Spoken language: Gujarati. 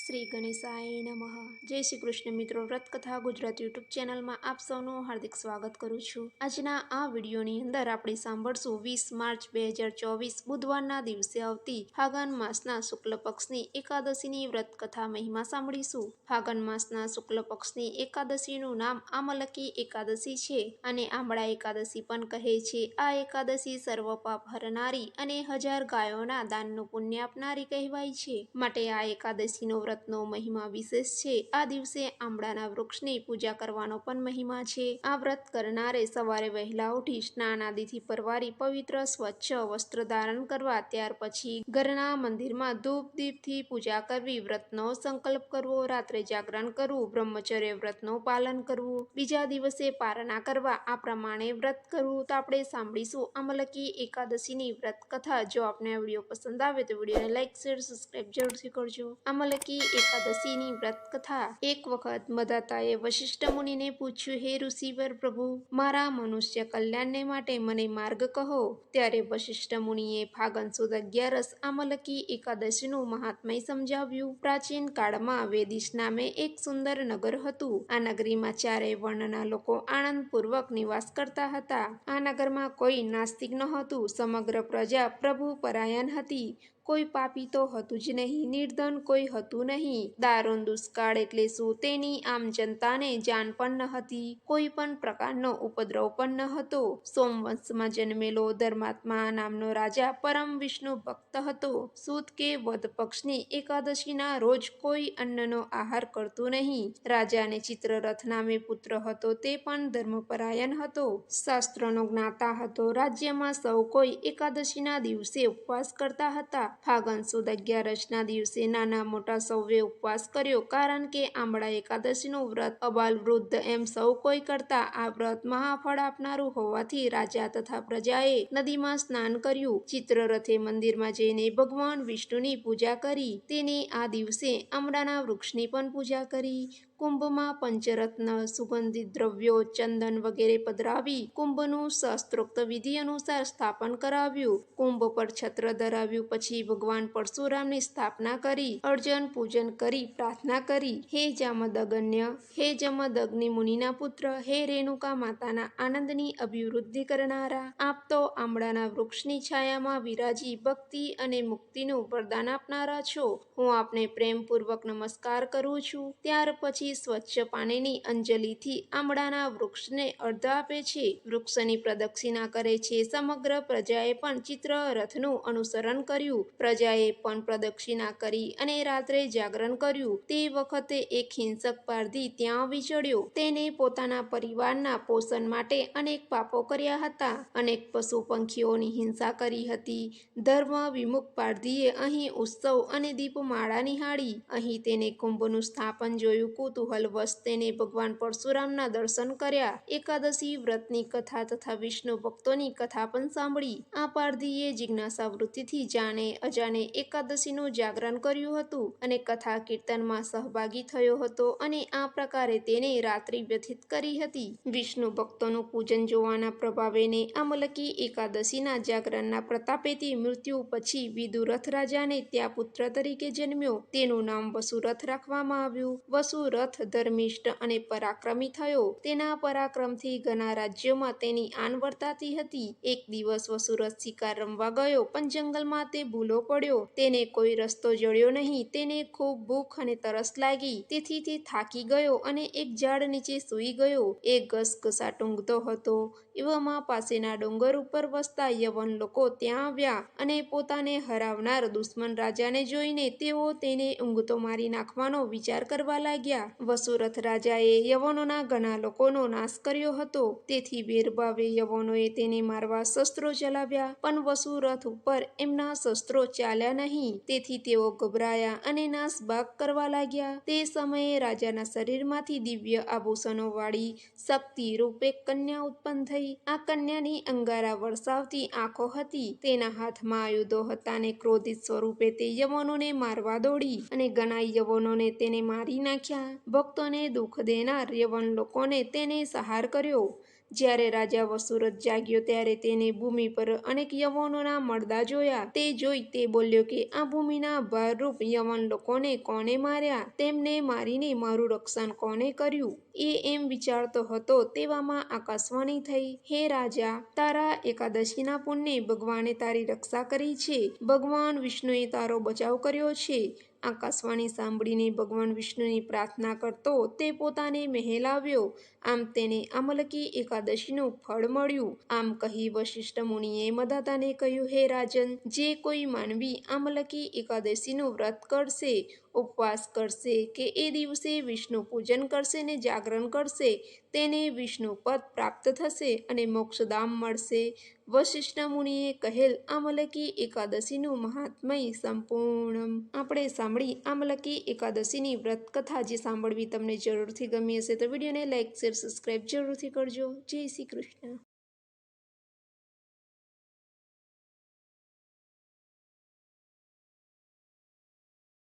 શ્રી ગણેશાય નમઃ. જય શ્રી કૃષ્ણ મિત્રો. વ્રતકથા ગુજરાત યુટ્યુબ ચેનલમાં આપ સૌનું હાર્દિક સ્વાગત કરું છું. આજના આ વિડીયોની અંદર આપણે સાંભળશું 20 માર્ચ 2024 બુધવારના દિવસે આવતી ફાગણ માસના શુક્લ પક્ષની એકાદશીની વ્રતકથા મહિમા સાંભળીશું. ફાગણ માસના શુક્લ પક્ષની એકાદશીનું નામ આમલકી એકાદશી છે અને આંબળા એકાદશી પણ કહે છે. આ એકાદશી સર્વ પાપ હરનારી અને 1000 ગાયોના દાનનું પુણ્ય આપનારી કહેવાય છે. માટે આ એકાદશીનો વ્રતનો મહિમા વિશેષ છે. આ દિવસે આંબળાના વૃક્ષની પૂજા કરવાનો પણ મહિમા છે. આ વ્રત કરનારે સવારે વહેલા ઉઠી સ્નાન આદિથી પરવારી પવિત્ર સ્વચ્છ વસ્ત્ર ધારણ કરવા, ત્યાર પછી ઘરના મંદિરમાં ધૂપ દીપથી પૂજા કરવી, વ્રતનો સંકલ્પ કરવો, રાત્રે જાગરણ કરવું, બ્રહ્મચર્ય વ્રતનું પાલન કરવું, બીજા દિવસે પારણા કરવા, આ પ્રમાણે વ્રત કરવું. તો આપણે સાંભળીશું આમલકી એકાદશીની વ્રત કથા. જો આપને આ વિડીયો પસંદ આવે તો વિડીયોને લાઈક, શેર, સબસ્ક્રાઇબ જરૂરથી કરજો. આમલકી એકાદશીની વ્રત કથા. એક વખત મદાતાએ વશિષ્ઠ મુનિને પૂછ્યું, હે ઋષિવર પ્રભુ, મારા મનુષ્ય કલ્યાણને માટે મને માર્ગ કહો. ત્યારે વશિષ્ઠ મુનિએ ફાગણ સુદ 11 આમલકી એકાદશીનું મહાત્મય સમજાવ્યું. પ્રાચીન કાળમાં વેદિશ નામે એક સુંદર નગર હતું. આ નગરીમાં ચારેય વર્ણના લોકો આનંદપૂર્વક નિવાસ કરતા હતા. આ નગરમાં કોઈ નાસ્તિક નહોતું. સમગ્ર પ્રજા પ્રભુ પરાયણ હતી. કોઈ પાપી તો હતું જ નહીં, નિર્ધન કોઈ હતું નહીં. દારૂણ દુષ્કાળ એટલે શું તેની આમ જનતાને જાણ પણ ન હતી. કોઈ પણ પ્રકારનો ઉપદ્રવ પણ ન હતો. સોમવંશમાં જન્મેલો ધર્માત્મા નામનો રાજા પરમ વિષ્ણુ ભક્ત હતો. સુદ કે વદ પક્ષની એકાદશીના રોજ કોઈ અન્નનો આહાર કરતું નહીં. રાજાને ચિત્રરથ નામે પુત્ર હતો. તે પણ ધર્મપરાયણ હતો. શાસ્ત્રોનો જ્ઞાતા હતો. રાજ્યમાં સૌ કોઈ એકાદશીના દિવસે ઉપવાસ કરતા હતા. ફાગણ સુદ 11ના દિવસે નાના મોટા સૌએ ઉપવાસ કર્યો, કારણ કે આંબળા એકાદશીનું વ્રત અબાલ વૃદ્ધ એમ સૌ કોઈ કરતા. આ વ્રત મહાફળ આપનારું હોવાથી રાજા તથા પ્રજાએ નદીમાં સ્નાન કર્યું. ચિત્રરથે મંદિરમાં જઈને ભગવાન વિષ્ણુની પૂજા કરી. તેને આ દિવસે આંબળાના વૃક્ષની પણ પૂજા કરી. કુંભમાં પંચરત્ન, સુગંધિત દ્રવ્યો, ચંદન વગેરે પધરાવી કુંભનું શાસ્ત્રોક્ત વિધિ અનુસાર સ્થાપન કરાવ્યું. કુંભ પર છત્ર ધરાવ્યું. પછી ભગવાન પરશુરામની સ્થાપના કરી. અર્જન પૂજન કરી પ્રાર્થના કરી, હે જામદગ્ન્ય, હે જમદગ્નિ મુનિના પુત્ર, હે રેણુકા માતાના આનંદની અભિવૃદ્ધિ કરનારા, આપ તો આંબળાના વૃક્ષની છાયામાં વિરાજી ભક્તિ અને મુક્તિનું વરદાન આપનારા છો. હું આપને પ્રેમપૂર્વક નમસ્કાર કરું છું. ત્યાર પછી સ્વચ્છ પાણીની અંજલિથી આંબળાના વૃક્ષને અર્ધ આપે છે. વૃક્ષની પ્રદક્ષિણા કરે છે. સમગ્ર પ્રજાએ પણ ચિત્રરથનું અનુસરણ કર્યું. પ્રજાએ પણ પ્રદક્ષિણા કરી અને રાત્રે જાગરણ કર્યું. તે વખતે એક હિંસક પારધી ત્યાં વિચળ્યો. તેને પોતાના પરિવારના પોષણ માટે અનેક પાપો કર્યા હતા. અનેક પશુ પંખીઓની હિંસા કરી હતી. ધર્મ વિમુખ પારધીએ અહીં ઉત્સવ અને દીપમાળા નિહાળી. અહીં તેને કુંભનું સ્થાપન જોયું. કુતૂહલવશ તેને ભગવાન પરશુરામના દર્શન કર્યા. એકાદશી વ્રતની કથા તથા વિષ્ણુ ભક્તોની કથા પણ સાંભળી. આ પારધીએ જિજ્ઞાસા વૃત્તિથી જાણે અજાણે એકાદશીનું જાગરણ કર્યું હતું અને કથા કીર્તનમાં સહભાગી થયો હતો અને આ પ્રકારે તેને રાત્રિ વ્યતીત કરી હતી. વિષ્ણુ ભક્તોનું પૂજન જોવાના પ્રભાવેને આમલકી એકાદશીના જાગરણના પ્રતાપેથી મૃત્યુ પછી વિદુરથ રાજાને ત્યાં પુત્ર તરીકે જન્મ્યો. તેનું નામ વસુરથ રાખવામાં આવ્યું. વસુરથ ધર્મિષ્ઠ અને પરાક્રમી થયો. તેના પરાક્રમથી ઘણા રાજ્યોમાં તેની આન વર્તાતી હતી. એક દિવસ વસુરથ શિકાર રમવા ગયો, પણ જંગલમાં તે ભૂલો પડ્યો. તેને કોઈ રસ્તો જડ્યો નહીં. તેને ખૂબ ભૂખ અને તરસ લાગી. તેથી તે થાકી ગયો અને એક ઝાડ નીચે સૂઈ ગયો. એ ઘસઘસાટ ઊંઘતો હતો. એવામાં પાસેના ડુંગર ઉપર વસતા યવન લોકો ત્યાં આવ્યા અને પોતાને હરાવનાર દુશ્મન રાજાને જોઈને તેઓ તેને ઊંઘતો મારી નાખવાનો વિચાર કરવા લાગ્યા. વસુરથ રાજાએ યવનોના ઘણા લોકોનો નાશ કર્યો હતો. તેથી વેરભાવે યવનોએ તેને મારવા શસ્ત્રો ચલાવ્યા, પણ વસુરથ ઉપર એમના શસ્ત્રો ચાલ્યા નહીં. તેથી તેઓ ગભરાયા અને નાસભાગ કરવા લાગ્યા. તે સમયે રાજાના શરીરમાંથી દિવ્ય આભૂષણો વાળી શક્તિરૂપ એક કન્યા ઉત્પન્ન થઈ. આ કન્યાની અંગારા વરસાવતી આંખો હતી. તેના હાથમાં આયુધો હતા અને ક્રોધિત સ્વરૂપે તે યવનોને મારવા દોડી અને ઘણા યવનોને તેને મારી નાખ્યા. ભક્તોને દુઃખ દેનાર યવન લોકોને તેને સંહાર કર્યો. જ્યારે રાજા વસુરત જાગ્યો ત્યારે તેને ભૂમિ પર અનેક યવનોના મળદા જોયા. તે જોઈ તે બોલ્યો કે આ ભૂમિના ભારરૂપ યવન લોકોને કોણે માર્યા? તેમને મારીને મારું રક્ષણ કોણે કર્યું? એ એમ વિચારતો હતો તેવામાં આકાશવાણી થઈ, હે રાજા, તારા એકાદશીના પુણ્યે ભગવાને તારી રક્ષા કરી છે. ભગવાન વિષ્ણુએ તારો બચાવ કર્યો છે. આકાશવાણી સાંભળીને ભગવાન વિષ્ણુની પ્રાર્થના કરતો તે પોતાને મહેલ આવ્યો. આમ તેને આમલકી એકાદશીનું ફળ મળ્યું. આમ કહી વશિષ્ઠ મુનિએ મધાતાને કહ્યું, હે રાજન, જે કોઈ માનવી આમલકી એકાદશીનું વ્રત કરશે, ઉપવાસ કરશે કે એ દિવસે વિષ્ણુ પૂજન કરશે ને જાગરણ કરશે, તેને વિષ્ણુ પદ પ્રાપ્ત થશે અને મોક્ષધામ મળશે. વશિષ્ઠ મુનિએ કહેલ આમલકી એકાદશીનું મહાત્મય સંપૂર્ણ આપણે સાંભળી. આમલકી એકાદશીની વ્રત કથા જે સાંભળવી તમને જરૂરથી ગમી હશે તો વિડીયોને લાઇક, શેર, સબસ્ક્રાઈબ જરૂરથી કરજો. જય શ્રી કૃષ્ણ.